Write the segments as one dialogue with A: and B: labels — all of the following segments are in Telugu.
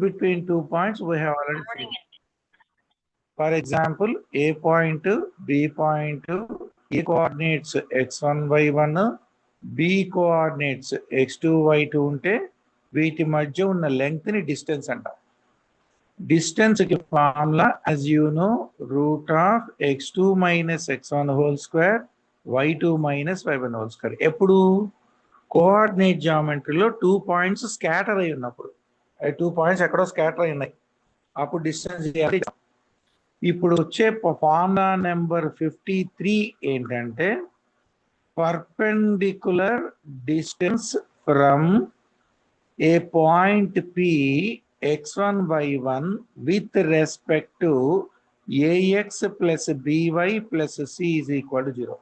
A: between 2 points we have already seen. For example, A point, B point, A coordinates x1, y1, B coordinates x2, y2 ఉంటే వీటి మధ్య ఉన్న లెంగ్త్ ని డిస్టెన్స్ అంటాం. డిస్టెన్స్ కి formula as you know root of x2 minus x1 whole square y2 minus y1 whole square. ఎప్పుడు కోఆర్డినేట్ జామెట్రీలో 2 పాయింట్స్ స్కాటర్ అయి ఉన్నప్పుడు, 2 పాయింట్స్ ఎక్కడో స్కాటర్ అయి ఉన్నాయి, అప్పుడు డిస్టెన్స్ ఇప్పుడు వచ్చే ఫార్ములా నెంబర్ 53 ఏంటంటే perpendicular distance from A point P x1 y1 with respect to ax plus by plus c is equal to 0.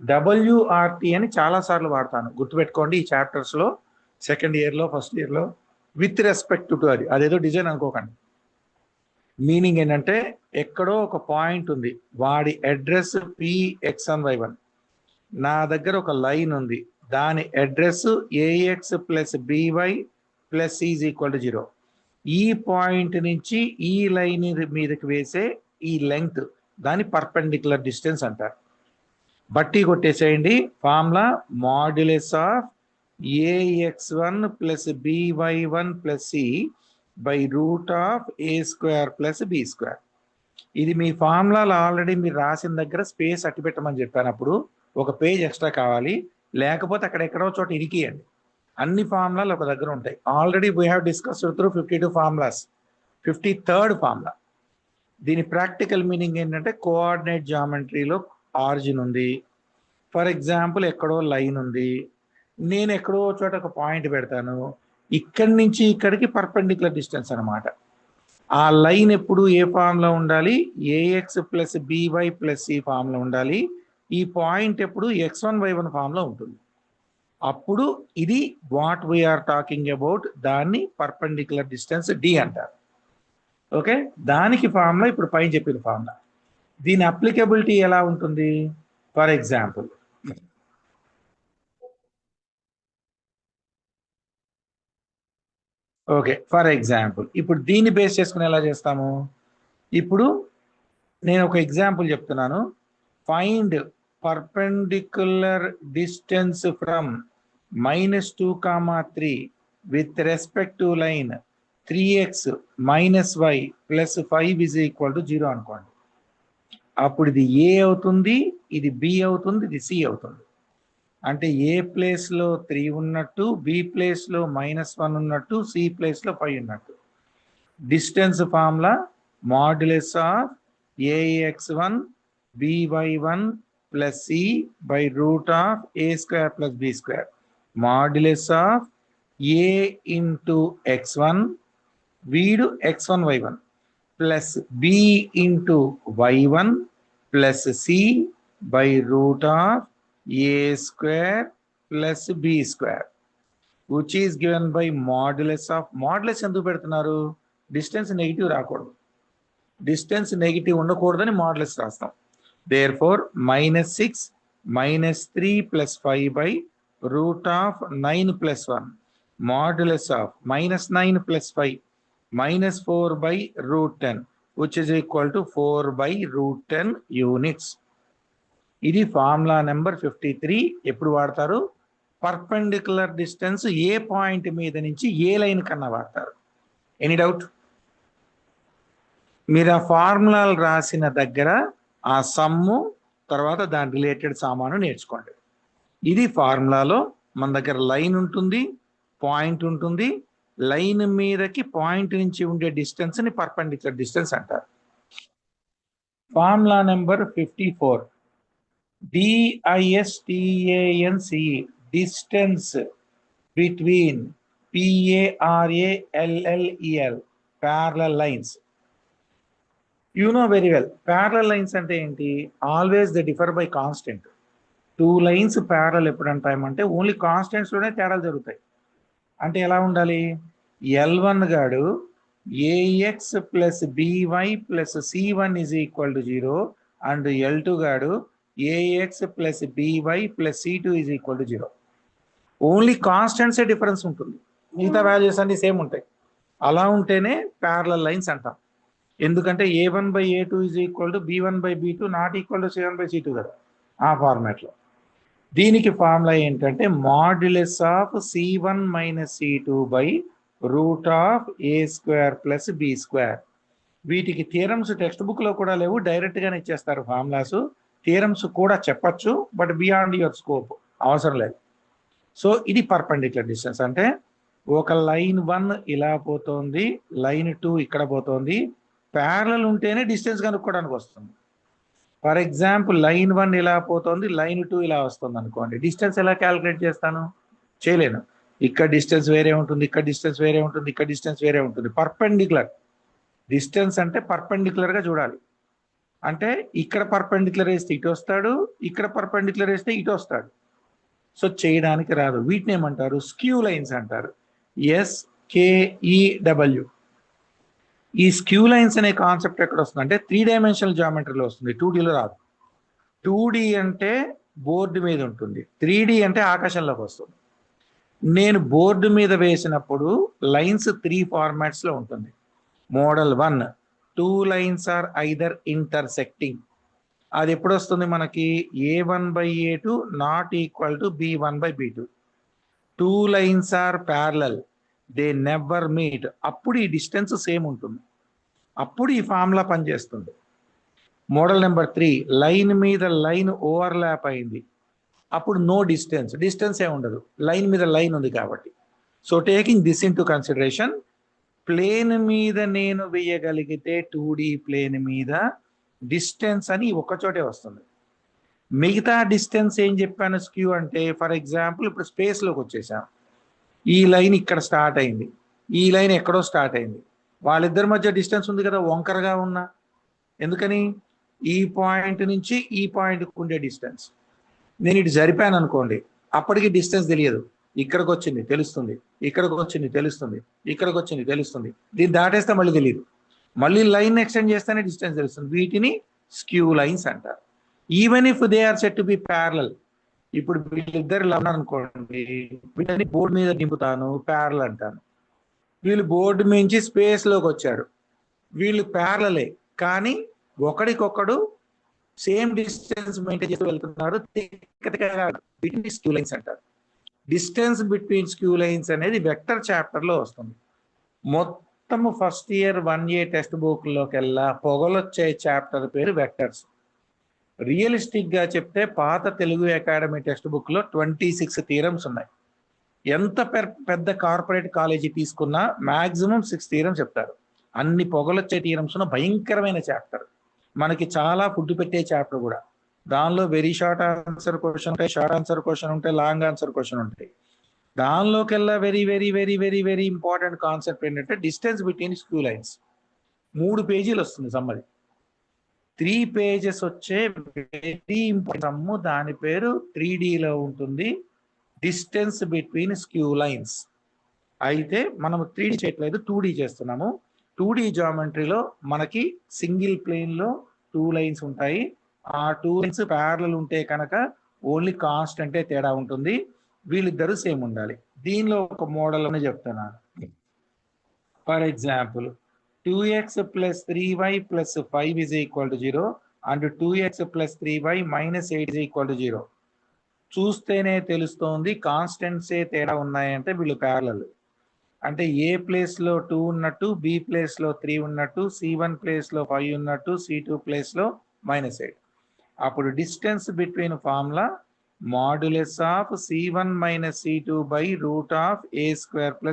A: WRT అని చాలా సార్లు వాడతాను, గుర్తుపెట్టుకోండి. ఈ చాప్టర్స్ లో సెకండ్ ఇయర్ లో ఫస్ట్ ఇయర్ లో విత్ రెస్పెక్ట్ టు అది అదేదో డిజైన్ అనుకోకండి. మీనింగ్ ఏంటంటే ఎక్కడో ఒక పాయింట్ ఉంది, వాడి అడ్రస్ Px1 y1, నా దగ్గర ఒక లైన్ ఉంది, దాని address ax plus by plus c is equal to 0. ఈ పాయింట్ నుంచి ఈ లైన్ మీదకి వేసే ఈ లెంగ్త్ దాని పర్పెండిక్యులర్ డిస్టెన్స్ అంటారు. బట్టి కొట్టేసేయండి. Formula modulus of ax1 plus by1 plus c by root of a square plus b square. ఇది మీ ఫార్ములాలో ఆల్రెడీ మీరు రాసిన దగ్గర స్పేస్ అట్టి పెట్టమని చెప్పాను, అప్పుడు ఒక పేజ్ ఎక్స్ట్రా కావాలి, లేకపోతే అక్కడ ఎక్కడో చోట ఇరికియండి. అన్ని ఫార్ములాలు ఒక దగ్గర ఉంటాయి. Already we have discussed through 52 formulas. 53rd formula. దీని ప్రాక్టికల్ మీనింగ్ ఏంటంటే కోఆర్డినేట్ జామెట్రీలో ఆరిజిన్ ఉంది. ఫర్ ఎగ్జాంపుల్ ఎక్కడో లైన్ ఉంది, నేను ఎక్కడో చోట ఒక పాయింట్ పెడతాను, ఇక్కడి నుంచి ఇక్కడికి పర్పెండిక్యులర్ డిస్టెన్స్ అనమాట. ఆ లైన్ ఎప్పుడు ఏ ఫామ్లో ఉండాలి, ax plus by plus c ఫామ్లో ఉండాలి. ఈ పాయింట్ ఎప్పుడు x1 y1 ఫామ్లో ఉంటుంది. అప్పుడు ఇది వాట్ వీఆర్ టాకింగ్ అబౌట్, దాన్ని పర్పెండిక్యులర్ డిస్టెన్స్ d అంటారు. ఓకే, దానికి ఫార్ములా ఇప్పుడు పైన చెప్పిన ఫార్ములా. దీని అప్లికబిలిటీ ఎలా ఉంటుంది? For example okay, for example ఇప్పుడు దీన్ని బేస్ చేసుకుని ఎలా చేస్తాము? ఇప్పుడు నేను ఒక ఎగ్జాంపుల్ చెప్తున్నాను. Find perpendicular distance from -2, 3 with respect to line 3x minus y plus 5 is equal to 0 అనుకోండి. అప్పుడు ఇది a అవుతుంది, ఇది b అవుతుంది, ఇది c అవుతుంది. అంటే ఏ ప్లేస్లో 3 ఉన్నట్టు, b ప్లేస్లో -1 ఉన్నట్టు, c ప్లేస్లో 5 ఉన్నట్టు. Distance formula modulus of ax1 by1 plus c by root of a square plus b square. Modulus of a into x1 వీడు x1 y1 plus b into y1 plus c by root of a square plus b square which is given by modulus of. Modulus ఎందుకు పెడుతున్నారు? డిస్టెన్స్ నెగిటివ్ రాకూడదు, డిస్టెన్స్ నెగిటివ్ ఉండకూడదని మాడ్యులస్ రాస్తాం. Therefore -6 -3 plus 5 by root of 9 plus 1 modulus of -9 plus 5 -4 by root 10 which is equal to 4 by root 10 units. ఇది ఫార్ములా నెంబర్ 53. ఎప్పుడు వాడతారు? పర్పెండిక్యులర్ డిస్టెన్స్ ఏ పాయింట్ మీద నుంచి ఏ లైన్ కన్నా వాడతారు. Any doubt? మీరు ఆ ఫార్ములాలు రాసిన దగ్గర ఆ సమ్ము తర్వాత దాని రిలేటెడ్ సామాను నేర్చుకోండి. ఇది ఫార్ములాలో మన దగ్గర లైన్ ఉంటుంది, పాయింట్ ఉంటుంది, లైన్ మీదకి పాయింట్ నుంచి ఉండే డిస్టెన్స్ ని పర్పెండిక్యులర్ డిస్టెన్స్ అంటారు. Formula number 54. DISTANCE distance between PARALLEL parallel lines. You know very well parallel lines అంటే ఏంటి? Always they differ by constant. 2 lines parallel ఎప్పుడు అంటామంటే ఓన్లీ కాన్స్టెంట్స్ లోనే తేడాలు జరుగుతాయి. అంటే ఎలా ఉండాలి? L1 గాడు ax plus by plus c1 is equal to 0 and L2 గాడు ax plus by plus c2 is equal to 0. Only కాన్స్టెంట్సే డిఫరెన్స్ ఉంటుంది, మిగతా వాల్యూస్ అన్ని సేమ్ ఉంటాయి. అలా ఉంటేనే ప్యారలల్ లైన్స్ అంటాం. ఎందుకంటే A1/A2 is equal to B1/B2 not equal to C1/C2 కదా ఆ ఫార్మాట్లో. దీనికి ఫార్ములా ఏంటంటే modulus of C1 - C2 by root of A² plus B². వీటికి థియరమ్స్ టెక్స్ట్ బుక్ లో కూడా లేవు, డైరెక్ట్ గానే ఇచ్చేస్తారు ఫార్ములాస్. థియరమ్స్ కూడా చెప్పచ్చు, బట్ బియాండ్ యువర్ స్కోప్, అవసరం లేదు. సో ఇది పర్పెండిక్యులర్ డిస్టెన్స్ అంటే ఒక లైన్ 1 ఇలా పోతుంది, లైన్ 2 ఇక్కడ పోతుంది, ప్యారలల్ ఉంటేనే డిస్టెన్స్ కనుక్కోవడానికి వస్తుంది. ఫర్ ఎగ్జాంపుల్ లైన్ 1 ఇలా పోతుంది, లైన్ 2 ఇలా వస్తుంది అనుకోండి, డిస్టెన్స్ ఎలా క్యాలిక్యులేట్ చేస్తాను? చేయలేను. ఇక్కడ డిస్టెన్స్ వేరే ఉంటుంది, ఇక్కడ డిస్టెన్స్ వేరే ఉంటుంది, ఇక్కడ డిస్టెన్స్ వేరే ఉంటుంది. పర్పెండిక్యులర్ డిస్టెన్స్ అంటే పర్పెండిక్యులర్ గా చూడాలి. అంటే ఇక్కడ పర్పెండిక్యులర్ వేస్తే ఇటు వస్తాడు, ఇక్కడ పర్పెండిక్యులర్ వేస్తే ఇటు వస్తాడు. సో చేయడానికి రాదు. వీటిని ఏమంటారు? స్క్యూ లైన్స్ అంటారు. SKEW. ఈ స్క్యూ లైన్స్ అనే కాన్సెప్ట్ ఎక్కడ వస్తుంది అంటే 3 డైమెన్షనల్ జామెట్రీలో వస్తుంది, 2Dలో రాదు. 2D అంటే బోర్డు మీద ఉంటుంది, 3D అంటే ఆకాశంలోకి వస్తుంది. నేను బోర్డు మీద వేసినప్పుడు లైన్స్ 3 ఫార్మాట్స్ లో ఉంటుంది. Model 1, 2 lines are either intersecting. అది ఎప్పుడు వస్తుంది మనకి? A1/A2 not equal to B1/B2. 2 lines are parallel, they never meet. అప్పుడు ఈ డిస్టెన్స్ సేమ్ ఉంటుంది, అప్పుడు ఈ ఫార్ములా పనిచేస్తుంది. మోడల్ నెంబర్ 3, లైన్ మీద లైన్ ఓవర్లాప్ అయింది, అప్పుడు నో డిస్టెన్స్, డిస్టెన్స్ ఏ ఉండదు, లైన్ మీద లైన్ ఉంది కాబట్టి. So taking this into consideration, plane మీద నేను వేయగలిగితే 2D ప్లేన్ మీద డిస్టెన్స్ అని ఒకచోటే వస్తుంది. మిగతా డిస్టెన్స్ ఏం చెప్పాను స్క్యూ అంటే? ఫర్ ఎగ్జాంపుల్ ఇప్పుడు స్పేస్లోకి వచ్చేసాం, ఈ లైన్ ఇక్కడ స్టార్ట్ అయింది, ఈ లైన్ ఎక్కడో స్టార్ట్ అయింది, వాళ్ళిద్దరి మధ్య డిస్టెన్స్ ఉంది కదా వంకరగా ఉన్నా. ఎందుకని? ఈ పాయింట్ నుంచి ఈ పాయింట్కి ఉండే డిస్టెన్స్. నేను ఇటు జరిపాను అనుకోండి, అప్పటికి డిస్టెన్స్ తెలియదు, ఇక్కడికి వచ్చింది తెలుస్తుంది, ఇక్కడికి వచ్చింది తెలుస్తుంది, ఇక్కడికి వచ్చింది తెలుస్తుంది, దీన్ని దాటేస్తే మళ్ళీ తెలియదు, మళ్ళీ లైన్ ఎక్స్టెండ్ చేస్తేనే డిస్టెన్స్ తెలుస్తుంది. వీటిని స్క్యూ లైన్స్ అంటారు. Even if they are set to be parallel. ఇప్పుడు వీళ్ళిద్దరు అనుకోండి, వీళ్ళని బోర్డు మీద దింపుతాను, ప్యారలల్ అంటాను. వీళ్ళు బోర్డు నుంచి స్పేస్ లోకి వచ్చారు, వీళ్ళు ప్యారలలే, కానీ ఒకడికొకడు సేమ్ డిస్టెన్స్ మెయింటైన్ చేస్తూ వెళ్తున్నారు. వీటిని స్క్యూ లైన్స్ అంటారు. డిస్టెన్స్ బిట్వీన్ స్క్యూ లైన్స్ అనేది వెక్టర్ చాప్టర్ లో వస్తుంది. మొత్తం first year 1A text book లోకెల్లా పొగలొచ్చే చాప్టర్ పేరు వెక్టర్స్. రియలిస్టిక్ గా చెప్తే పాత తెలుగు అకాడమీ టెక్స్ట్ బుక్ లో 26 థియరమ్స్ ఉన్నాయి. ఎంత పెద్ద కార్పొరేట్ కాలేజీ తీసుకున్నా మాక్సిమం 6 థియరమ్స్ చెప్తారు. అన్ని పొగలొచ్చే థియరమ్స్ ఉన్న భయంకరమైన చాప్టర్. మనకి చాలా ఫుడ్ పెట్టే చాప్టర్ కూడా. దానిలో వెరీ షార్ట్ ఆన్సర్ క్వశ్చన్ ఉంటాయి, షార్ట్ ఆన్సర్ క్వశ్చన్ ఉంటాయి, లాంగ్ ఆన్సర్ క్వశ్చన్ ఉంటాయి. దానిలోకెల్లా very very very very very important concept ఏంటంటే డిస్టెన్స్ బిట్వీన్ స్క్యూ లైన్స్. 3 పేజీలు వస్తుంది సమ్మది. 3 పేజెస్ వచ్చే వెరీ ఇంపార్టెంట్ సమ్ము, దాని పేరు 3Dలో ఉంటుంది, డిస్టెన్స్ బిట్వీన్ స్క్యూ లైన్స్. అయితే మనం 3D చేయట్లేదు, 2D చేస్తున్నాము. 2D జామెట్రీలో మనకి సింగిల్ ప్లేన్ లో 2 లైన్స్ ఉంటాయి. ఆ 2 లైన్స్ ప్యారలల్ ఉంటే కనుక ఓన్లీ కాన్స్టెంటే తేడా ఉంటుంది, వీళ్ళిద్దరూ సేమ్ ఉండాలి. దీనిలో ఒక మోడల్ అని చెప్తున్నాను. For example 2x + 3y + 5 = 0 and 2x + 3y - 8 = 0. చూస్తేనే తెలుస్తోంది కాన్స్టెంట్సే తేడా ఉన్నాయంటే వీళ్ళు ప్యారలల్. అంటే ఏ ప్లేస్ లో 2 ఉన్నట్టు, బి ప్లేస్ లో 3 ఉన్నట్టు, C1 ప్లేస్ లో 5 ఉన్నట్టు, C2 ప్లేస్ లో -8. అప్పుడు distance between formula modulus of C1 - C2 by root of A²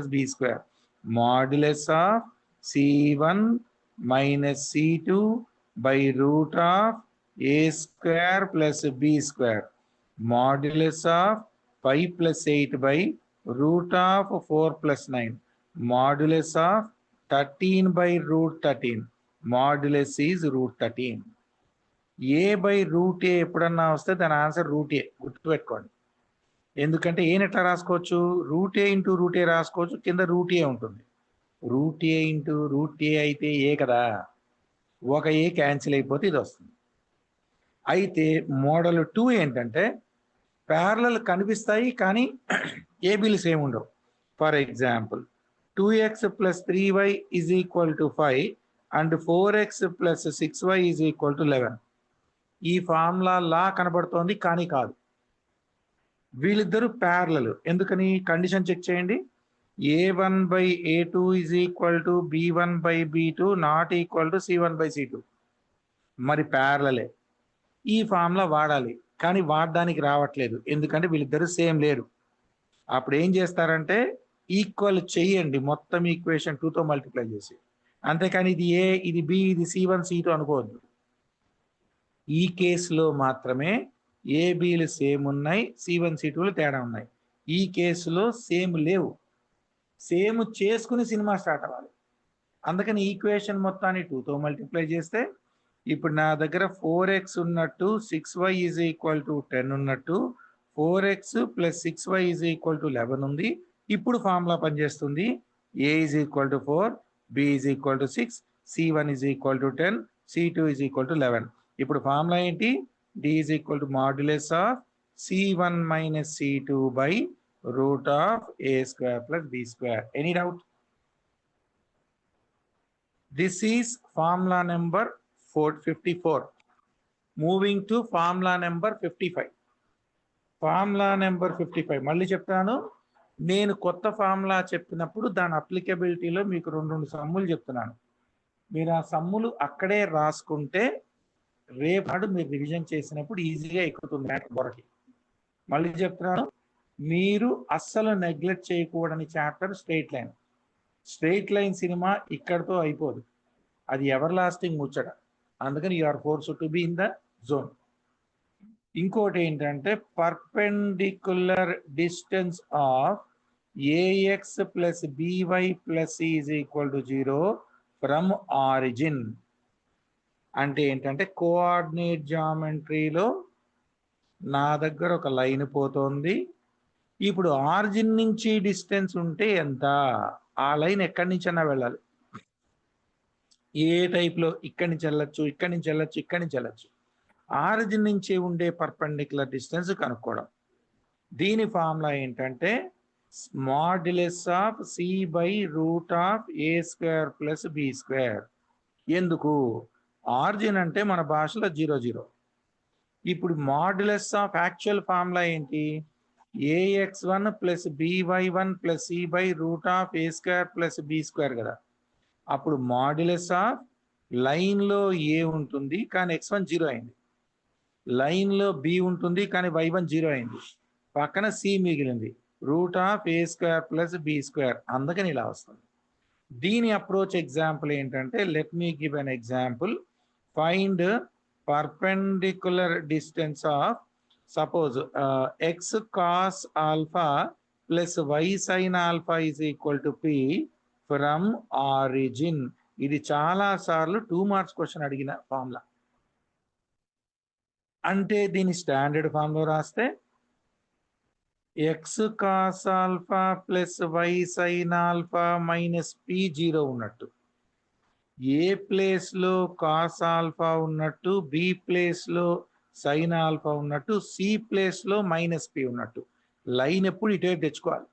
A: + B². Modulus of C1 - C2 by root of A² + B². Modulus of 5 + 8 by root of 4 + 9. Modulus of 13 by √13. Modulus is √13. A/√A ఎప్పుడన్నా వస్తే దాని ఆన్సర్ √A గుర్తుపెట్టుకోండి. ఎందుకంటే ఏని ఎట్లా రాసుకోవచ్చు? √A × √A రాసుకోవచ్చు, కింద √A ఉంటుంది. √A × √A అయితే ఏ కదా, ఒక ఏ క్యాన్సిల్ అయిపోతే ఇది వస్తుంది. అయితే మోడల్ 2 ఏంటంటే ప్యారలల్ కనిపిస్తాయి కానీ ఏబీలు సేమ్ ఉండవు. For example 2x plus 3y is equal to 5 and 4x plus 6y is equal to 11. ఈ ఫార్ములా లా కనబడుతోంది కానీ కాదు. వీళ్ళిద్దరు ప్యారలల్. ఎందుకని? కండిషన్ చెక్ చేయండి. a1/a2 is equal to b1/b2 not equal to c1/c2. మరి ప్యారలలే. ఈ ఫార్ములా వాడాలి కానీ వాడడానికి రావట్లేదు. ఎందుకంటే వీళ్ళిద్దరు సేమ్ లేరు. అప్పుడు ఏం చేస్తారంటే ఈక్వల్ చెయ్యండి మొత్తం ఈక్వేషన్ 2తో మల్టిప్లై చేసి. అంతేకాని ఇది ఏ, ఇది బి, ఇది C1 C2 అనుకోవద్దు. ఈ కేసులో మాత్రమే ఏబిలు సేమ్ ఉన్నాయి, C1 C2లు తేడా ఉన్నాయి. ఈ కేసులో సేమ్ లేవు. సేమ్ చేసుకుని సినిమా స్టార్ట్ అవ్వాలి. అందుకని ఈక్వేషన్ మొత్తాన్ని 2తో మల్టిప్లై చేస్తే ఇప్పుడు నా దగ్గర 4x ఉన్నట్టు 6y ఈజ్ ఈక్వల్ టు 10 ఉన్నట్టు 4x plus 6y is equal to 11 ఉంది. ఇప్పుడు ఫార్ములా పనిచేస్తుంది. a is equal to 4, b is equal to 6, c1 is equal to 10, c2 is equal to 11. ఇప్పుడు ఫార్ములా ఏంటి? d is equal to modulus of c1 minus c2 by root of a square plus b square. Any doubt? This is formula number 54. Moving to formula number 55. Formula number 55 మళ్ళీ చెప్తాను. నేను కొత్త ఫార్ములా చెప్పినప్పుడు దాని అప్లికబిలిటీలో మీకు రెండు సమ్ములు చెప్తున్నాను. మీరు ఆ సమ్ములు అక్కడే రాసుకుంటే రేపు మీరు రివిజన్ చేసినప్పుడు ఈజీగా ఎక్కుతుంది బొరకి. మళ్ళీ చెప్తున్నాను, మీరు అస్సలు నెగ్లెక్ట్ చేయకూడని chapter straight line. Straight line cinema ఇక్కడతో అయిపోదు, అది ఎవర్ లాస్టింగ్ ముచ్చట. అందుకని you are forced to be in the zone. ఇంకోటి ఏంటంటే perpendicular distance of a x plus b y plus c is equal to 0 from origin. అంటే ఏంటంటే కోఆర్డినేట్ జామెట్రీలో నా దగ్గర ఒక లైన్ పోతోంది. ఇప్పుడు ఆరిజిన్ నుంచి డిస్టెన్స్ ఉంటే ఎంత? ఆ లైన్ ఎక్కడి నుంచి అన్నా వెళ్ళాలి. ఏ టైప్లో? ఇక్కడి నుంచి వెళ్ళచ్చు, ఇక్కడి నుంచి వెళ్ళచ్చు, ఇక్కడి నుంచి వెళ్ళచ్చు. ఆరిజిన్ నుంచి ఉండే పర్పెండిక్యులర్ డిస్టెన్స్ కనుక్కోవడం. దీని ఫార్ములా ఏంటంటే modulus of c by root of A square plus B square. ఎందుకు? ఆరిజిన్ అంటే మన భాషలో 0 0. ఇప్పుడు మాడ్యులస్ ఆఫ్ యాక్చువల్ ఫార్ములా ఏంటి? ax1 plus by1 plus c by root of A square plus B square కదా. అప్పుడు మాడ్యులస్ ఆఫ్ లైన్లో ఏ ఉంటుంది కానీ x1 0 అయింది, లైన్లో బి ఉంటుంది కానీ y1 0 అయింది, పక్కన సి మిగిలింది, root of A square plus B square. అందుకని ఇలా వస్తుంది. దీని అప్రోచ్ ఎగ్జాంపుల్ ఏంటంటే, let me give an example. Find perpendicular distance of suppose x cos alpha plus why sin alpha is equal to p from origin. ఇది చాలా సార్లు 2 మార్క్స్ క్వశ్చన్ అడిగిన ఫార్ములా. అంటే దీని స్టాండర్డ్ ఫార్ములా రాస్తే X cos alpha plus why sin alpha minus P 0 ఉన్నట్టు, ఏ ప్లేస్లో కాస్ ఆల్ఫా ఉన్నట్టు, బి ప్లేస్లో సైన్ ఆల్ఫా ఉన్నట్టు, సి ప్లేస్లో మైనస్ పి ఉన్నట్టు. లైన్ ఎప్పుడు ఇటే తెచ్చుకోవాలి.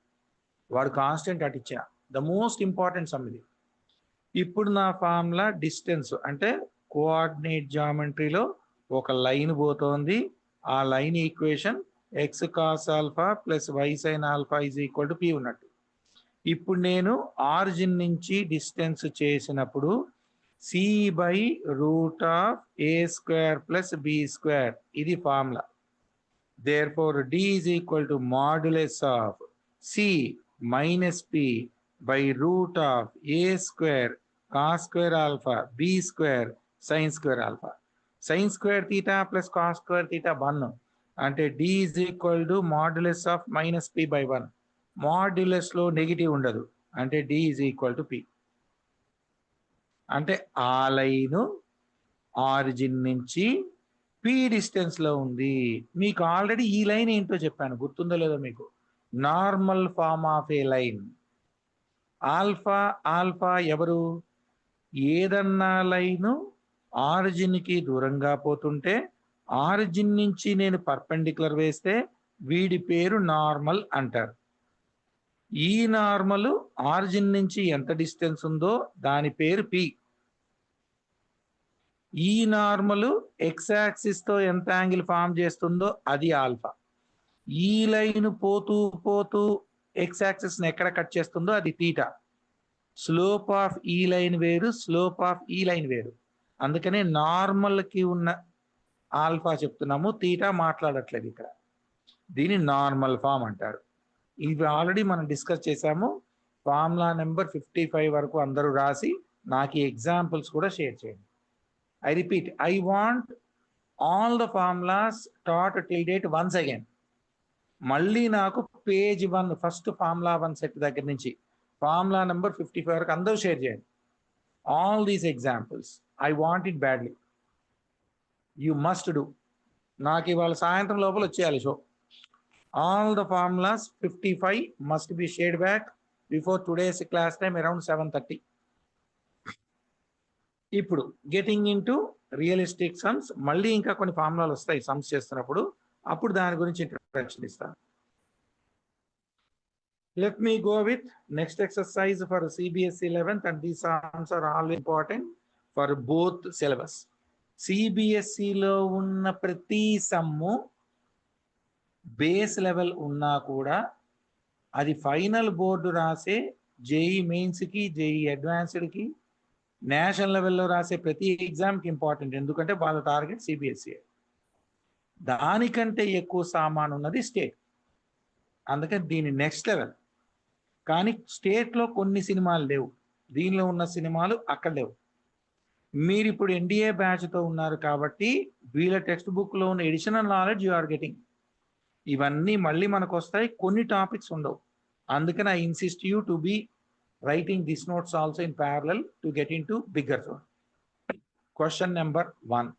A: వాడు కాన్స్టెంట్ అటు ఇచ్చా. ద మోస్ట్ ఇంపార్టెంట్ సమ్ ఇది. ఇప్పుడు నా ఫార్ములా డిస్టెన్స్ అంటే కోఆర్డినేట్ జామెట్రీలో ఒక లైన్ పోతోంది. ఆ line equation X cos alpha plus why sin alpha is equal to P ఉన్నట్టు. ఇప్పుడు నేను ఆరిజిన్ నుంచి డిస్టెన్స్ చేసినప్పుడు C by root of A square plus B square, ఇది formula. Therefore D is equal to modulus of C minus P by root of A square cos square alpha B square sin square alpha. Sin square theta plus cos square theta 1 అంటే D is equal to modulus of minus P by 1. మాడ్యులస్లో నెగిటివ్ ఉండదు అంటే D is equal to P. అంటే ఆ లైను ఆరిజిన్ నుంచి పి డిస్టెన్స్లో ఉంది. మీకు ఆల్రెడీ ఈ లైన్ ఏంటో చెప్పాను, గుర్తుందో లేదో మీకు? Normal form of a line. Alpha alpha ఎవరు? ఏదన్నా లైను ఆరిజిన్కి దూరంగా పోతుంటే ఆరిజిన్ నుంచి నేను పర్పెండిక్యులర్ వేస్తే వీడి పేరు నార్మల్ అంటారు. ఈ నార్మల్ ఆరిజిన్ నుంచి ఎంత డిస్టెన్స్ ఉందో దాని పేరు పి. ఈ నార్మల్ ఎక్స్ యాక్సిస్ తో ఎంత యాంగిల్ ఫామ్ చేస్తుందో అది ఆల్ఫా. ఈ లైన్ పోతూ పోతూ ఎక్స్ యాక్సిస్ ని ఎక్కడ కట్ చేస్తుందో అది తీటా. స్లోప్ ఆఫ్ ఈ లైన్ వేరు, స్లోప్ ఆఫ్ ఈ లైన్ వేరు. అందుకనే నార్మల్ కి ఉన్న ఆల్ఫా చెప్తున్నాము, తీటా మాట్లాడట్లేదు ఇక్కడ. దీని నార్మల్ ఫామ్ అంటారు. ఇవి ఆల్రెడీ మనం డిస్కస్ చేసాము. ఫార్ములా నెంబర్ 55 వరకు అందరూ రాసి నాకు ఈ ఎగ్జాంపుల్స్ కూడా షేర్ చేయండి. I repeat, I want all the formulas taught till date once again. మళ్ళీ నాకు పేజ్ 1 ఫస్ట్ ఫార్ములా 1 సెట్ దగ్గర నుంచి ఫార్ములా నెంబర్ 55 వరకు అందరూ షేర్ చేయండి. All these examples I want it badly. You must do. నాకు ఇవాళ సాయంత్రం లోపల వచ్చేయాలి show. All the formulas 55 must be shared back before today's class time around 7:30. ఇప్పుడు గెటింగ్ ఇంటూ రియలిస్టిక్ సమ్స్, మళ్ళీ ఇంకా కొన్ని ఫార్ములాలు వస్తాయి సమ్స్ చేస్తున్నప్పుడు, అప్పుడు దాని గురించి ఇంట్రడక్షన్ ఇస్తాను. Let me go with next exercise for CBSE 11th, and these sums are all important for both syllabus. CBSE లో ఉన్న ప్రతి సమ్ము బేస్ లెవెల్ ఉన్నా కూడా అది ఫైనల్ బోర్డు రాసే జేఈ మెయిన్స్కి, జేఈ అడ్వాన్స్డ్కి, నేషనల్ లెవెల్లో రాసే ప్రతి ఎగ్జామ్కి ఇంపార్టెంట్. ఎందుకంటే వాళ్ళ టార్గెట్ సిబిఎస్ఈ. దానికంటే ఎక్కువ సామాన్ ఉన్నది స్టేట్. అందుకని దీని నెక్స్ట్ లెవెల్. కానీ స్టేట్లో కొన్ని సినిమాలు లేవు, దీనిలో ఉన్న సినిమాలు అక్కడ లేవు. మీరు ఇప్పుడు ఎన్డీఏ బ్యాచ్తో ఉన్నారు కాబట్టి వీళ్ళ టెక్స్ట్ బుక్లో ఉన్న additional knowledge you are getting. ఇవన్నీ మళ్ళీ మనకు వస్తాయి, కొన్ని టాపిక్స్ ఉండవు. అందుకని I insist you to be writing this notes also in parallel to get into bigger zone. Question number 1.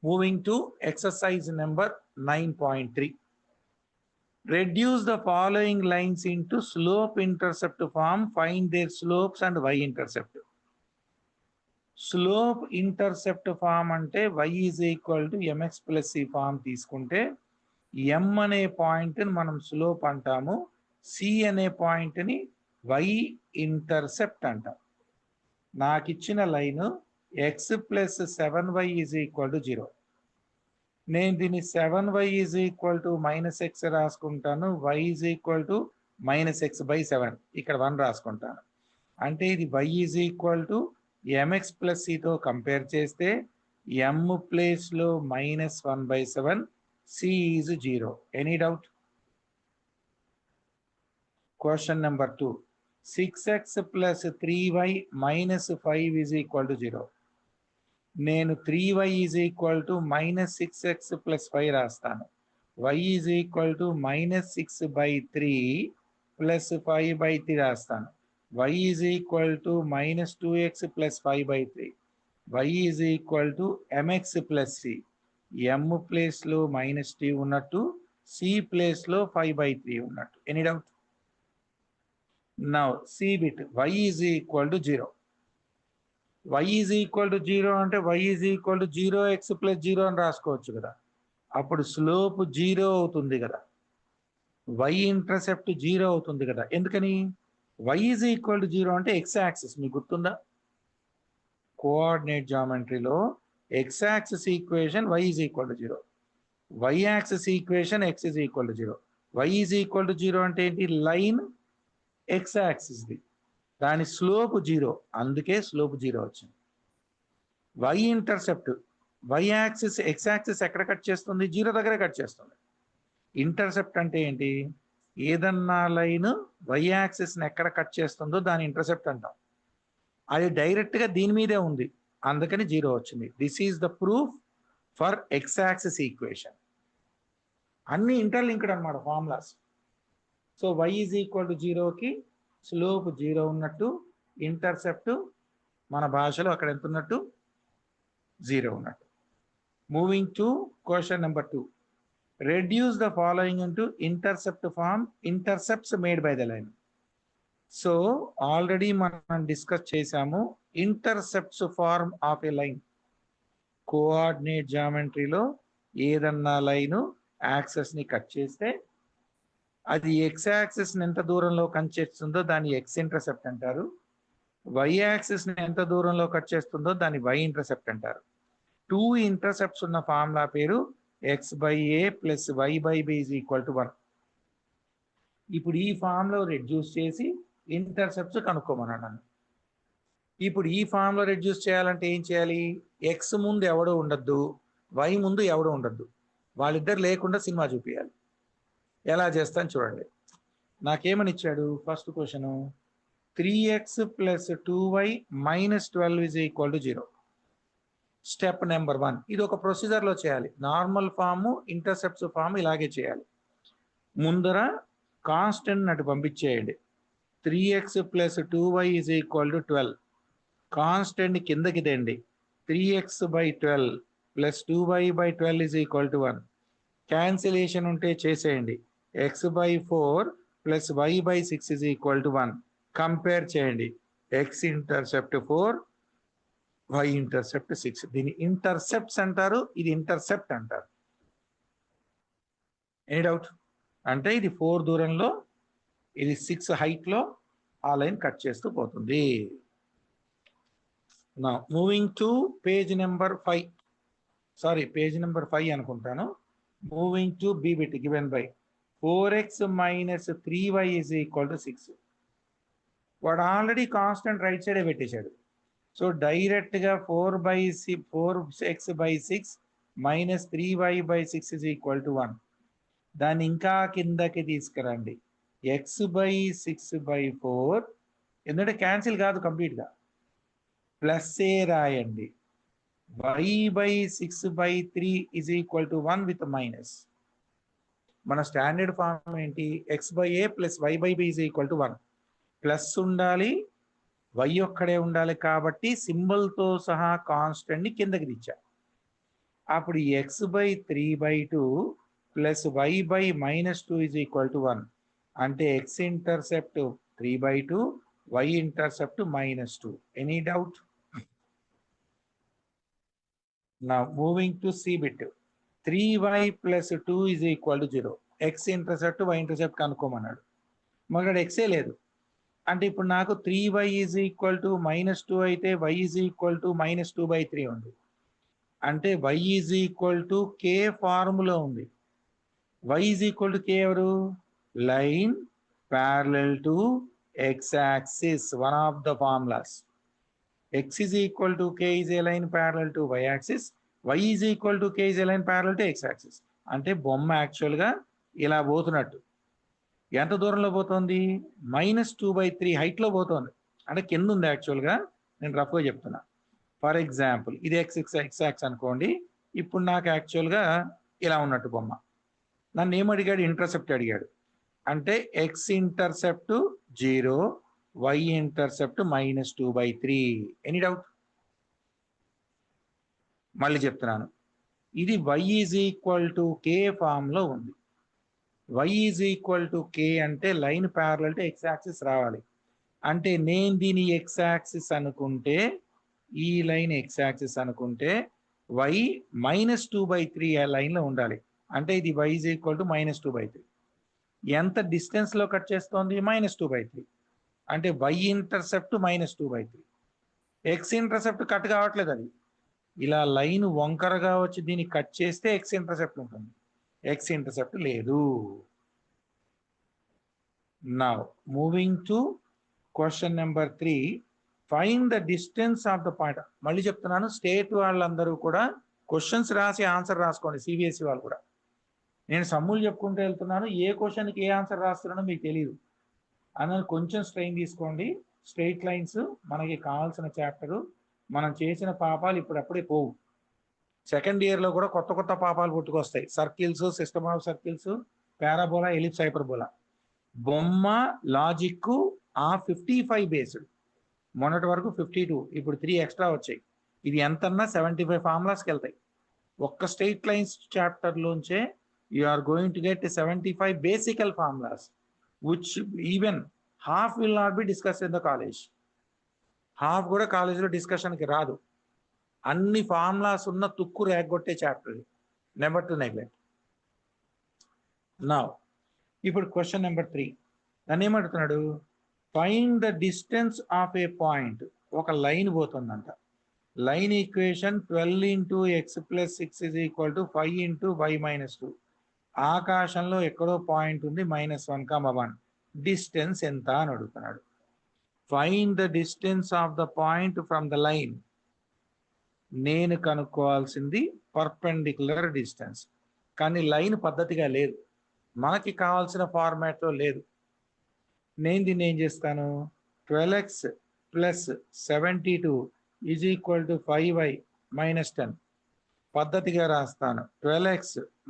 A: Moving to exercise number 9.3. Reduce the following lines into slope intercept form. Find their slopes and y intercept. Slope intercept form అంటే y is equal to mx plus c form తీసుకుంటే m అనే పాయింట్ని మనం స్లోప్ అంటాము, c అనే పాయింట్ని y ఇంటర్సెప్ట్ అంటాం. నాకు ఇచ్చిన line x plus 7y is equal to 0. నేను దీన్ని 7y is equal to minus X రాసుకుంటాను, y is equal to minus X by 7, ఇక్కడ 1 రాసుకుంటాను. అంటే ఇది y is equal to mx plus cతో కంపేర్ చేస్తే m ప్లేస్లో -1/7, c is 0. Any doubt? Question number 2. 6x plus 3y minus 5 is equal to 0. నేను 3y is equal to minus 6x plus 5 రాస్తాను. y is equal to minus 6/3 plus 5/3 రాస్తాను. y is equal to minus 2x plus 5/3. y is equal to mx plus c. m ప్లేస్లో -t ఉన్నట్టు, c ప్లేస్లో 5/3 ఉన్నట్టు. Any doubt? Now see bit y is equal to 0. y is equal to 0 అంటే y is equal to 0x plus 0 అని రాసుకోవచ్చు కదా. అప్పుడు స్లోప్ 0 అవుతుంది కదా, y ఇంటర్సెప్ట్ 0 అవుతుంది కదా. ఎందుకని? y ఈజ్ ఈక్వల్ టు 0 అంటే x యాక్సిస్ మీకు గుర్తుందా? కోఆర్డినేట్ జామెట్రీలో x axis equation y is equal to 0, y axis equation x is equal to 0. y is equal to 0 అంటే ఏంటి? లైన్ x యాక్సిస్ది, దాని స్లోప్ 0, అందుకే స్లోప్ 0 వచ్చింది. y intercept, y axis x axis ఎక్కడ కట్ చేస్తుంది? 0 దగ్గర కట్ చేస్తుంది. ఇంటర్సెప్ట్ అంటే ఏంటి? ఏదన్నా లైన్ y యాక్సిస్ని ఎక్కడ కట్ చేస్తుందో దాని ఇంటర్సెప్ట్ అంటాం. అది డైరెక్ట్గా దీని మీదే ఉంది, అందుకని 0 వచ్చింది. This is the proof for X axis equation. అన్ని ఇంటర్లింక్డ్ అనమాట formulas. So y is equal to 0కి స్లోప్ 0 ఉన్నట్టు, ఇంటర్సెప్ట్ మన భాషలో అక్కడ ఎంత ఉన్నట్టు? 0 ఉన్నట్టు. Moving to question number 2. Reduce the following into intercept form. Intercepts made by the line. So already మనం డిస్కస్ చేసాము intercepts form of a line. Coordinate జామెట్రీలో ఏదన్నా లైను యాక్సెస్ని కట్ చేస్తే అది ఎక్స్ యాక్సిస్ ఎంత దూరంలో కట్ చేస్తుందో దాన్ని ఎక్స్ ఇంటర్సెప్ట్ అంటారు. వై యాక్సిస్ ఎంత దూరంలో కట్ చేస్తుందో దాన్ని వై ఇంటర్సెప్ట్ అంటారు. 2 ఇంటర్సెప్ట్స్ ఉన్న ఫార్ములా పేరు x by a plus y by b is equal to 1. ఇప్పుడు ఈ ఫార్ములో రెడ్యూస్ చేసి ఇంటర్సెప్ట్స్ కనుక్కోమన్నాను. ఇప్పుడు ఈ ఫార్ములో రెడ్యూస్ చేయాలంటే ఏం చేయాలి? ఎక్స్ ముందు ఎవడో ఉండద్దు, వై ముందు ఎవడో ఉండద్దు, వాళ్ళిద్దరు లేకుండా సినిమా చూపించాలి. ఎలా చేస్తాను చూడండి. నాకేమని ఇచ్చాడు first question, 3x plus 2y minus 12 is equal to 0. Step number 1. ఇది ఒక ప్రొసీజర్లో చేయాలి. నార్మల్ ఫాము, ఇంటర్సెప్ట్స్ ఫామ్ ఇలాగే చేయాలి. ముందర కాన్స్టెంట్ అటు పంపించేయండి. 3x plus 2y is equal to 12. Constant కిందకి తెండి. 3x by 12 plus 2y by 12 is equal to 1. Cancellation ఉంటే చేసేయండి. x by 4 plus y by 6 is equal to 1. Compare చేయండి. x intercept 4, y intercept 6. దీన్ని ఇంటర్సెప్ట్స్ అంటారు, ఇది ఇంటర్సెప్ట్ అంటారు. Any doubt? అంటే ఇది 4 దూరంలో, ఇది 6 హైట్లో ఆ లైన్ కట్ చేస్తూ పోతుంది. నా moving to page number 5. Sorry, page number 5 అనుకుంటాను. Moving to be bit given by 4x minus 3y is equal to 6. వాడు ఆల్రెడీ కాన్స్టెంట్ రైట్ సైడే పెట్టేశాడు. సో డైరెక్ట్గా 4x by 6 minus 3y by 6 is equal to 1. దాన్ని ఇంకా కిందకి తీసుకురండి. x బై 6 బై 4, ఎందుకంటే క్యాన్సిల్ కాదు కంప్లీట్గా, ప్లస్ ఏ రాయండి. y by 6 by 3 is equal to 1 with minus. మన స్టాండర్డ్ ఫార్మ్ ఏంటి? x by a plus y by b is equal to 1. Plus ఉండాలి, y ఒక్కడే ఉండాలి, కాబట్టి సింబల్తో సహా కాన్స్టెంట్ని కిందకి తెచ్చా. అప్పుడు x by 3 by 2 plus y by minus 2 is equal to 1. అంటే x intercept 3 by 2, y intercept minus 2. Any doubt? Now moving to C bit, 3y plus 2 is equal to 0. X intercept y intercept కనుక్కోమన్నాడు. మగడ ఎక్సే లేదు అంటే ఇప్పుడు నాకు 3y is equal to minus 2 అయితే y is equal to minus 2 by 3 ఉంది. అంటే y is equal to k formula ఉంది. y is equal to k ఎవరు? Line parallel to x axis, one of the formulas. x is equal to k is a line parallel to y axis, y is equal to k is a line parallel to x axis. అంటే బొమ్మ యాక్చువల్గా ఇలా పోతున్నట్టు. ఎంత దూరంలో పోతుంది? మైనస్ 2 బై 3 హైట్లో పోతుంది. అంటే కింద ఉంది యాక్చువల్గా, నేను రఫ్గా చెప్తున్నా. ఫర్ ఎగ్జాంపుల్ ఇది x యాక్స్ అనుకోండి. ఇప్పుడు నాకు యాక్చువల్గా ఇలా ఉన్నట్టు బొమ్మ. నన్ను ఏం అడిగాడు? ఇంటర్సెప్ట్ అడిగాడు. అంటే x intercept 0, y intercept minus 2 by 3. Any doubt? మళ్ళీ చెప్తున్నాను, ఇది y is equal to k ఫామ్లో ఉంది. y is equal to k అంటే line parallel to x axis రావాలి. అంటే నేను దీని x యాక్సిస్ అనుకుంటే, ఈ లైన్ x యాక్సిస్ అనుకుంటే y మైనస్ 2 బై 3 లైన్లో ఉండాలి. అంటే ఇది y is equal to minus 2 by 3. ఎంత డిస్టెన్స్లో కట్ చేస్తోంది? Minus 2 by 3. అంటే y intercept minus 2 by 3. x intercept cut కావట్లేదు, అది ఇలా లైన్ వంకరగా వచ్చి దీన్ని కట్ చేస్తే x ఇంటర్సెప్ట్ ఉంటుంది. x ఇంటర్సెప్ట్ లేదు. Now moving to question number 3, find the distance of the point. మళ్ళీ చెప్తున్నాను, స్టేట్ వాళ్ళందరూ కూడా క్వశ్చన్స్ రాసి ఆన్సర్ రాసుకోండి. సిబిఎస్ఈ వాళ్ళు కూడా. నేను సమ్ములు చెప్పుకుంటూ వెళ్తున్నాను, ఏ క్వశ్చన్కి ఏ ఆన్సర్ రాస్తున్నానో మీకు తెలియదు. అందులో కొంచెం స్ట్రెయిన్ తీసుకోండి. స్ట్రెయిట్ లైన్స్ మనకి కావాల్సిన చాప్టరు. మనం చేసిన పాపాలు ఇప్పుడప్పుడే పోవు. సెకండ్ ఇయర్లో కూడా కొత్త కొత్త పాపాలు పుట్టుకొస్తాయి. Circles, system of circles, parabola, ellipse, hyperbola. బొమ్మ లాజిక్ ఆ 55 బేస్డ్. మొన్నటి వరకు 52, ఇప్పుడు 3 ఎక్స్ట్రా వచ్చాయి. ఇది ఎంతన్నా 75 ఫార్ములాస్కి వెళ్తాయి. ఒక్క స్ట్రెయిట్ లైన్స్ చాప్టర్లోంచే you are going to get 75 basical formulas, which even half will not be discussed in the college. Half కూడా కాలేజీలో డిస్కషన్కి రాదు. అన్ని ఫార్ములాస్ ఉన్న తుక్కు రేగొట్టే chapter. Never to neglect. Now ఇప్పుడు క్వశ్చన్ నెంబర్ 3 దాన్ని ఏమంటున్నాడు, find the distance of a point. ఒక లైన్ పోతుందంట. Line equation 12 into X plus 6 is equal to 5 into Y minus 2. ఆకాశంలో ఎక్కడో పాయింట్ ఉంది -1, 1. డిస్టెన్స్ ఎంత అని అడుగుతున్నాడు. Find the distance of the point from the line. నేను కనుక్కోవాల్సింది పర్పెండిక్యులర్ డిస్టెన్స్, కానీ లైన్ పద్ధతిగా లేదు, మనకి కావాల్సిన ఫార్మాట్లో లేదు. నేను దీన్ని ఏం చేస్తాను, 12x plus 72 is equal to 5y minus 10 పద్ధతిగా రాస్తాను. 12x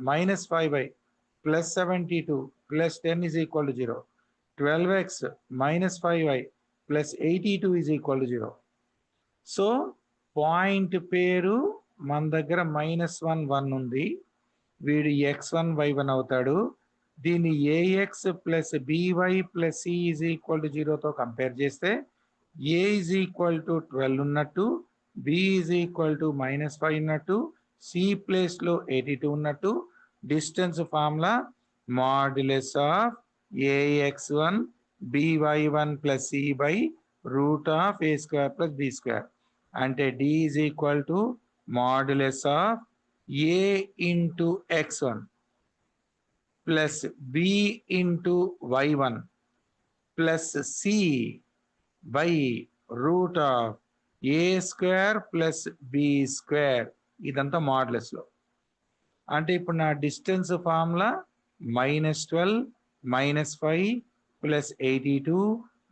A: minus 5y plus 72 plus 10 is equal to 0. 12x minus 5y plus 82 is equal to 0. So point పేరు మన దగ్గర -1, 1 ఉంది. వీడు x1 y1 అవుతాడు. దీన్ని ax plus by plus c is equal to 0తో కంపేర్ చేస్తే a ఈజ్ ఈక్వల్ టు 12 ఉన్నట్టు, b ఈజ్ ఈక్వల్ టు -5 ఉన్నట్టు, c ప్లేస్లో 82 ఉన్నట్టు. Distance formula modulus of ax1 by1 plus c by root of a square plus b square. అంటే d is equal to modulus of a into x1 plus b into y1 plus c by root of a square plus b square. ఇదంతా మాడ్యులస్లో. అంటే ఇప్పుడు నా distance formula -12 -5 plus 82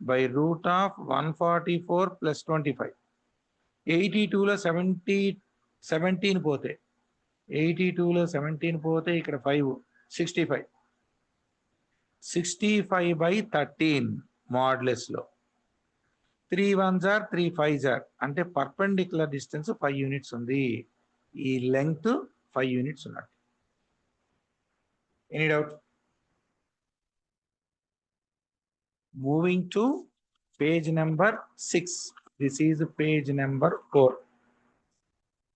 A: by root of 144 plus 25. 82లో 17 పోతే 82లో 17 పోతే ఇక్కడ 5 65. 65 by 13 మాడ్యులస్లో. 3 1s are 3 5s are అంటే పర్పెండిక్యులర్ డిస్టెన్స్ 5 యూనిట్స్ ఉంది. ఈ లెంగ్త్ 5 యూనిట్స్ ఉన్నట్టు. Any doubt? Moving to page number 6. This is page number 4.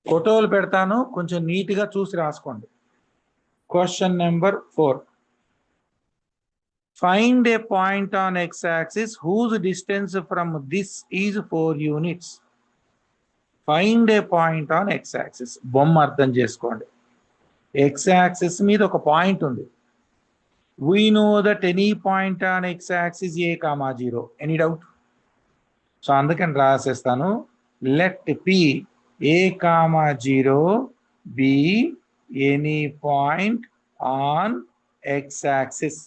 A: ఫోటోలు పెడతాను, కొంచెం నీట్గా చూసి రాసుకోండి. Question number 4. Find a point on x-axis whose distance from this is 4 units. Find a point on x-axis. బొమ్మ అర్థం చేసుకోండి. x-axis మీద ఒక పాయింట్ ఉంది. We know that any point on x-axis a, 0. Any doubt? So అందుకని రాసేస్తాను. Let P a, 0 be any point on x-axis.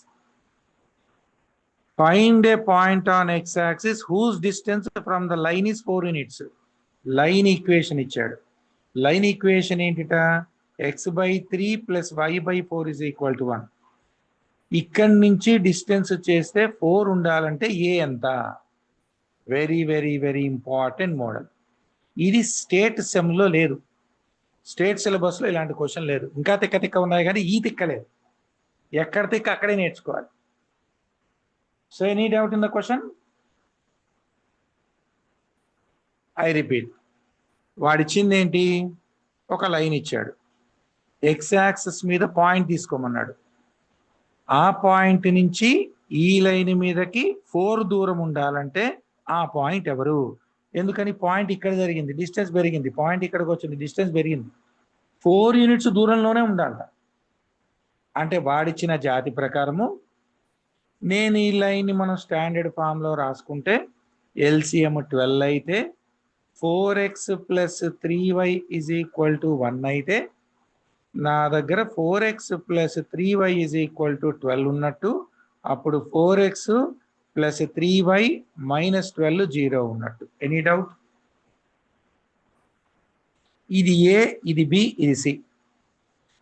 A: Find a point on x-axis whose distance from the line is 4 units. Line equation ఇచ్చాడు. లైన్ ఈక్వేషన్ ఏంటిట, x/3 plus y/4 is equal to 1. ఇక్కడి నుంచి డిస్టెన్స్ చేస్తే 4 ఉండాలంటే ఏ ఎంత? Very very very important model. ఇది స్టేట్ సెమ్లో లేదు, స్టేట్ సిలబస్లో ఇలాంటి క్వశ్చన్ లేదు. ఇంకా తిక్క తిక్క ఉన్నాయి కానీ ఈ తిక్క లేదు. ఎక్కడ తిక్క అక్కడే నేర్చుకోవాలి. So any doubt in the question? I repeat. వాడిచ్చింది ఏంటి, ఒక లైన్ ఇచ్చాడు. ఎక్స్ యాక్సిస్ మీద పాయింట్ తీసుకోమన్నాడు. ఆ పాయింట్ నుంచి ఈ లైన్ మీదకి 4 దూరం ఉండాలంటే ఆ పాయింట్ ఎవరు? ఎందుకని పాయింట్ ఇక్కడ జరిగింది, డిస్టెన్స్ పెరిగింది. పాయింట్ ఇక్కడికి వచ్చింది, డిస్టెన్స్ పెరిగింది. 4 యూనిట్స్ దూరంలోనే ఉండాలి. అంటే వాడిచ్చిన జాతి ప్రకారము నేను ఈ లైన్ని మనం స్టాండర్డ్ ఫామ్లో రాసుకుంటే ఎల్సిఎం 12 అయితే 4x plus 3y is equal to 1 అయితే నా దగ్గర 4x plus 3y is equal to 12 ఉన్నట్టు. అప్పుడు 4x ప్లస్ 3y మైనస్ 12 0 ఉన్నట్టు. Any doubt? ఇది ఏ, ఇది బి, ఇది సి.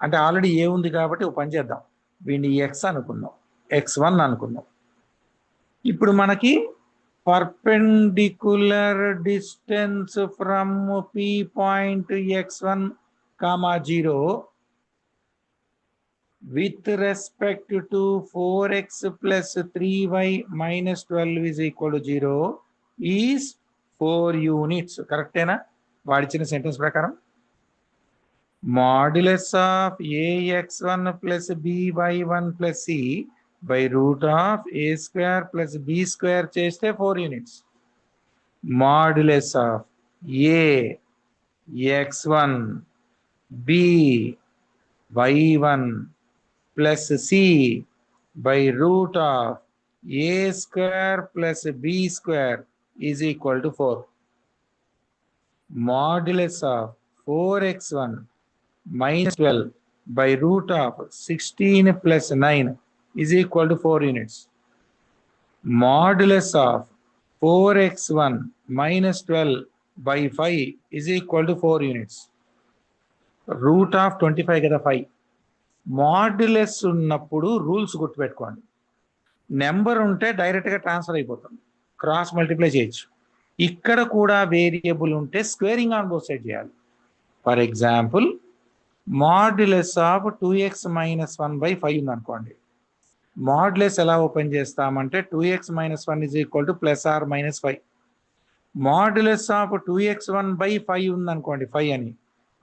A: అంటే ఆల్రెడీ ఏ ఉంది కాబట్టి ఒక పని చేద్దాం, వీడిని ఎక్స్ అనుకుందాం, x1 అనుకుందాం. ఇప్పుడు మనకి perpendicular distance from P point x1, 0 with respect to 4x plus 3y minus 12 is equal to 0 is 4 units. కరెక్టేనా? వాడిచ్చిన సెంటెన్స్ ప్రకారం modulus of ax1 plus by1 plus c by root of a square plus b square చేస్తే 4 units. Modulus of a x1 b y1 plus c by root of a square plus b square is equal to 4. Modulus of 4x1 minus 12 by root of 16 plus 9 is equal to 4 units. Modulus of 4x1 minus 12 by 5 is equal to 4 units. Root of 25 కదా 5. మాడ్యులస్ ఉన్నప్పుడు రూల్స్ గుర్తుపెట్టుకోండి. నెంబర్ ఉంటే డైరెక్ట్గా ట్రాన్స్ఫర్ అయిపోతుంది, క్రాస్ మల్టిప్లై చేయొచ్చు. ఇక్కడ కూడా వేరియబుల్ ఉంటే స్క్వేరింగ్ ఆన్ బోత్ సైడ్ చేయాలి. For example modulus of 2x minus 1 by 5 ఉందనుకోండి. మాడ్యులస్ ఎలా ఓపెన్ చేస్తామంటే 2x minus 1 is equal to plus or minus 5. Modulus of 2x1 by 5 ఉందనుకోండి 5 అని,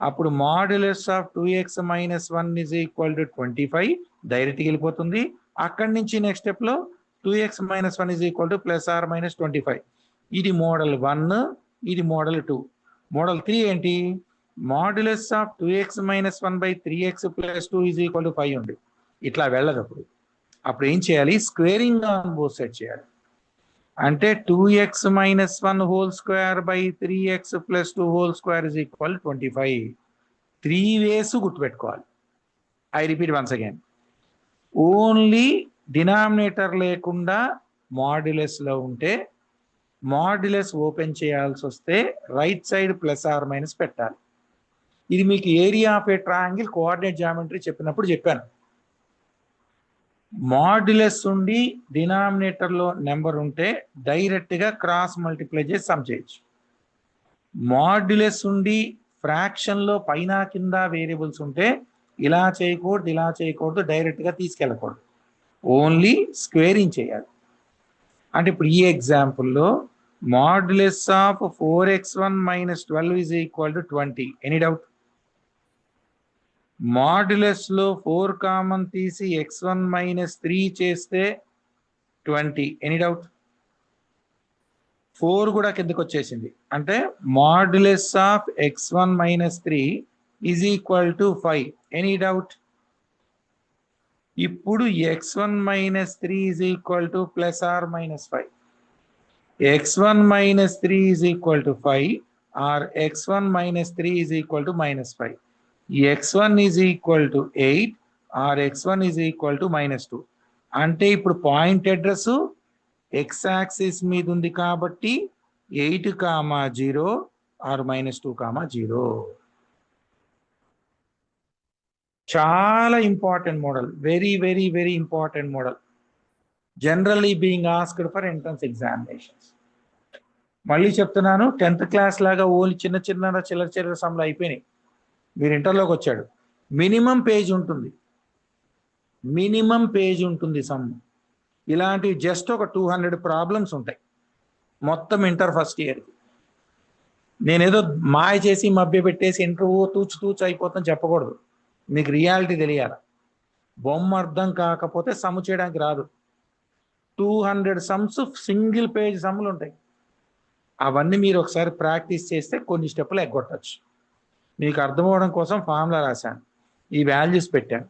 A: అప్పుడు modulus of 2x minus 1 is equal to 25 డైరెక్ట్గా వెళ్ళిపోతుంది. అక్కడి నుంచి నెక్స్ట్ స్టెప్లో 2x minus 1 is equal to plus or minus 25. ఇది మోడల్ 1, ఇది మోడల్ 2. మోడల్ 3 ఏంటి? Modulus of 2x minus 1 by 3x plus 2 is equal to 5 ఉంది. ఇట్లా వెళ్ళదు. అప్పుడు ఏం చేయాలి? స్క్వేరింగ్ ఆన్ బోత్ సైడ్ చేయాలి. అంటే 2x minus 1 whole square by 3x plus 2 whole square is equal 25. 3 ways గుర్తుపెట్టుకోవాలి. I repeat once again. Only denominator లేకుండా మాడ్యులస్లో ఉంటే మాడ్యులస్ ఓపెన్ చేయాల్సి వస్తే right side plus or minus పెట్టాలి. ఇది మీకు area of a triangle coordinate geometry చెప్పినప్పుడు చెప్పాను. మాడ్యులస్ ఉండి డినామినేటర్లో నెంబర్ ఉంటే డైరెక్ట్గా క్రాస్ మల్టిప్లై చేసి సమ్ చేయొచ్చు. మాడ్యులస్ ఉండి ఫ్రాక్షన్లో పైన కింద వేరియబుల్స్ ఉంటే ఇలా చేయకూడదు, ఇలా చేయకూడదు, డైరెక్ట్గా తీసుకెళ్ళకూడదు, ఓన్లీ స్క్వేరింగ్ చేయాలి. అంటే ఇప్పుడు ఈ ఎగ్జాంపుల్లో modulus of 4x1 minus 12 is equal to 20. Any doubt? మాడ్యులస్లో 4 కామన్ తీసి x1 మైనస్ 3 చేస్తే 20. Any doubt? 4 కూడా కిందకు వచ్చేసింది. అంటే modulus of x1 minus 3 is equal to 5. Any doubt? ఇప్పుడు x1 minus 3 is equal to plus or minus 5. x1 minus 3 is equal to 5 or x1 minus 3 is equal to minus 5. x1 is equal to 8 or x1 is equal to minus 2. అంటే ఇప్పుడు పాయింట్ అడ్రస్ x యాక్సిస్ మీద ఉంది కాబట్టి 8,0 ఆర్ మైనస్ 2,0. చాలా important model, very very very important model, generally being asked for entrance examinations. మళ్ళీ చెప్తున్నాను, 10th క్లాస్ లాగా ఓన్లీ చిన్న చిన్న చిల్లర సమ్లు అయిపోయినాయి. మీరు ఇంటర్లోకి వచ్చాడు, మినిమం పేజ్ ఉంటుంది సమ్. ఇలాంటివి జస్ట్ ఒక 200 ప్రాబ్లమ్స్ ఉంటాయి మొత్తం ఇంటర్ ఫస్ట్ ఇయర్కి. నేనేదో మాయ చేసి మభ్య పెట్టేసి ఇంటర్వ్యూ తూచు అయిపోతాను చెప్పకూడదు. మీకు రియాలిటీ తెలియాలి. బొమ్మ అర్థం కాకపోతే సమ్ చేయడానికి రాదు. 200 సమ్స్ సింగిల్ పేజ్ సమ్లు ఉంటాయి. అవన్నీ మీరు ఒకసారి ప్రాక్టీస్ చేస్తే కొన్ని స్టెప్పులు ఎగ్గొట్టచ్చు. మీకు అర్థమవడం కోసం ఫార్ములా రాశాను, ఈ వాల్యూస్ పెట్టాను,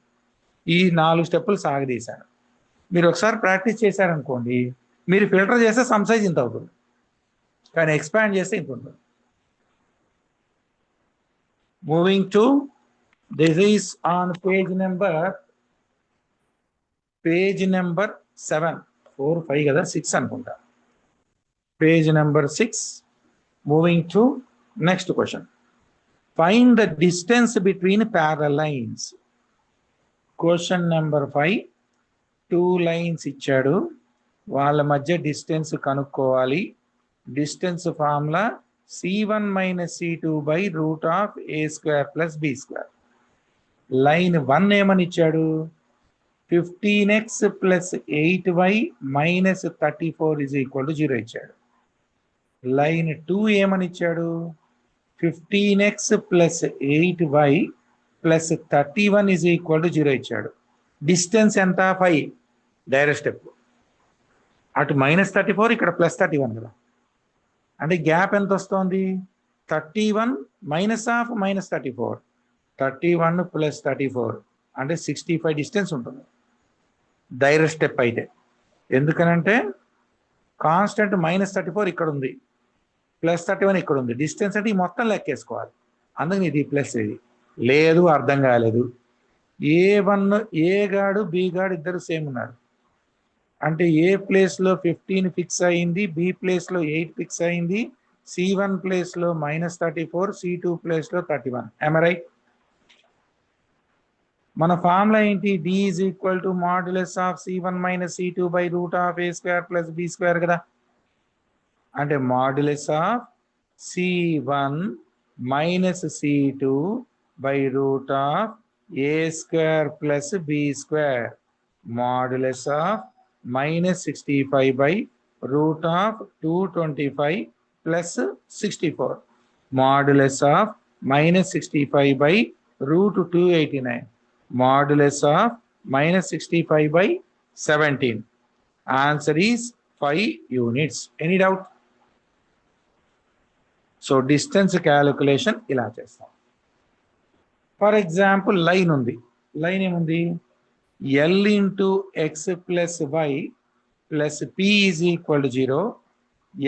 A: ఈ 4 స్టెప్పులు సాగదీశాను. మీరు ఒకసారి ప్రాక్టీస్ చేశారనుకోండి, మీరు ఫిల్టర్ చేస్తే సమ్ సైజ్ ఇంత అవుతుంది, కానీ ఎక్స్పాండ్ చేస్తే ఇంత ఉంటుంది. Moving to this is on page number 7, 4, 5 కదా, 6 అనుకుంటా. Page number 6. Moving to next question. Find the distance between parallel lines. Question number 5. 2 lines ఇచ్చాడు, వాళ్ళ మధ్య డిస్టెన్స్ కనుక్కోవాలి. Distance formula c1 minus c2 by root of a square plus b square. Line 1 ఏమని ఇచ్చాడు? 15x plus 8y minus 34 is equal to 0 ఇచ్చాడు. లైన్ 2 ఏమని ఇచ్చాడు? 15x plus 8y plus 31 is equal to 0 ఇచ్చాడు. డిస్టెన్స్ ఎంత? 5. Direct step. అటు -34 ఇక్కడ +31 కదా, అంటే గ్యాప్ ఎంత వస్తుంది? 31 -34 31 + 34 అంటే 65 డిస్టెన్స్ ఉంటుంది డైరెక్ట్ స్టెప్ అయితే. ఎందుకనంటే కాన్స్టెంట్ -34 ఇక్కడ ఉంది, +31 ఇక్కడ ఉంది, డిస్టెన్స్ అంటే ఈ మొత్తం లెక్కేసుకోవాలి. అందుకని ఇది ప్లస్, ఇది లేదు అర్థం కాలేదు. ఏ గాడు బి గాడు ఇద్దరు సేమ్ ఉన్నారు అంటే ఏ ప్లేస్లో 15 ఫిక్స్ అయింది, బి ప్లేస్లో 8 ఫిక్స్ అయింది, C1 ప్లేస్లో -34, C2 ప్లేస్లో 31. am I right? మన ఫార్ములా ఏంటి? D is equal to modulus of C1 minus C2 by root of A square plus B square కదా. అంటే modulus of C1 minus C2 by root of A square plus B square, modulus of -65 by root of 225 plus 64, modulus of -65 by root 289, modulus of -65 by 17. Answer is 5 units. Any doubt? So distance calculation ఇలా చేస్తాం. ఫర్ ఎగ్జాంపుల్ లైన్ ఉంది, లైన్ ఏముంది? L into x plus y plus p is equal to 0,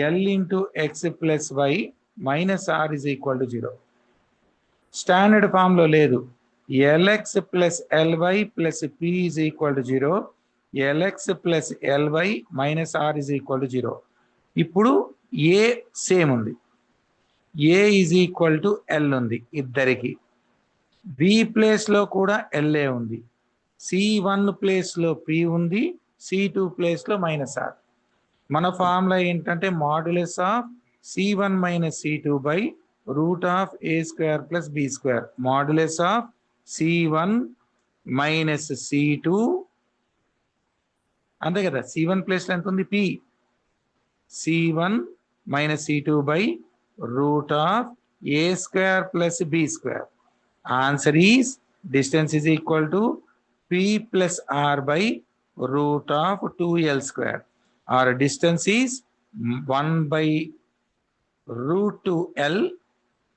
A: L into x plus y minus r is equal to 0. Standard ఫామ్లో లేదు. Lx plus ly plus p is equal to 0, Lx plus ly minus r is equal to 0. ఇప్పుడు ఏ సేమ్ ఉంది, ఏ is equal to L ఉంది ఇద్దరికి, బి ప్లేస్లో కూడా LA ఉంది, C1 ప్లేస్లో P ఉంది, C2 ప్లేస్లో -R. మన ఫార్ములా ఏంటంటే modulus of C1 - C2 by root of A square plus B square, modulus of C1 - C2 అంతే కదా. C1 ప్లేస్లో ఎంత ఉంది? P. C1 - C2 by root of A square plus B square. Answer is distance is equal to P plus R by root of 2L square. Our distance is 1 by root 2L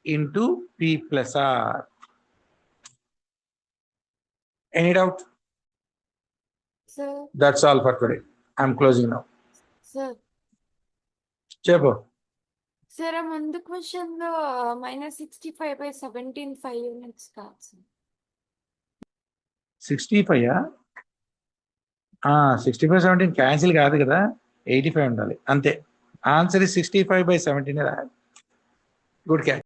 A: into P plus R. Any doubt?
B: Sir.
A: That's all for today. I'm closing now.
B: Sir.
A: Chepo.
B: Sir, ముందు క్వశ్చన్ లో -65 by 17 5 units కాదు సార్.
A: 65 65/17 క్యాన్సిల్ కాదు కదా, 85 ఉండాలి అంతే. ఆన్సర్ 65/17 రాయాలి. Good catch.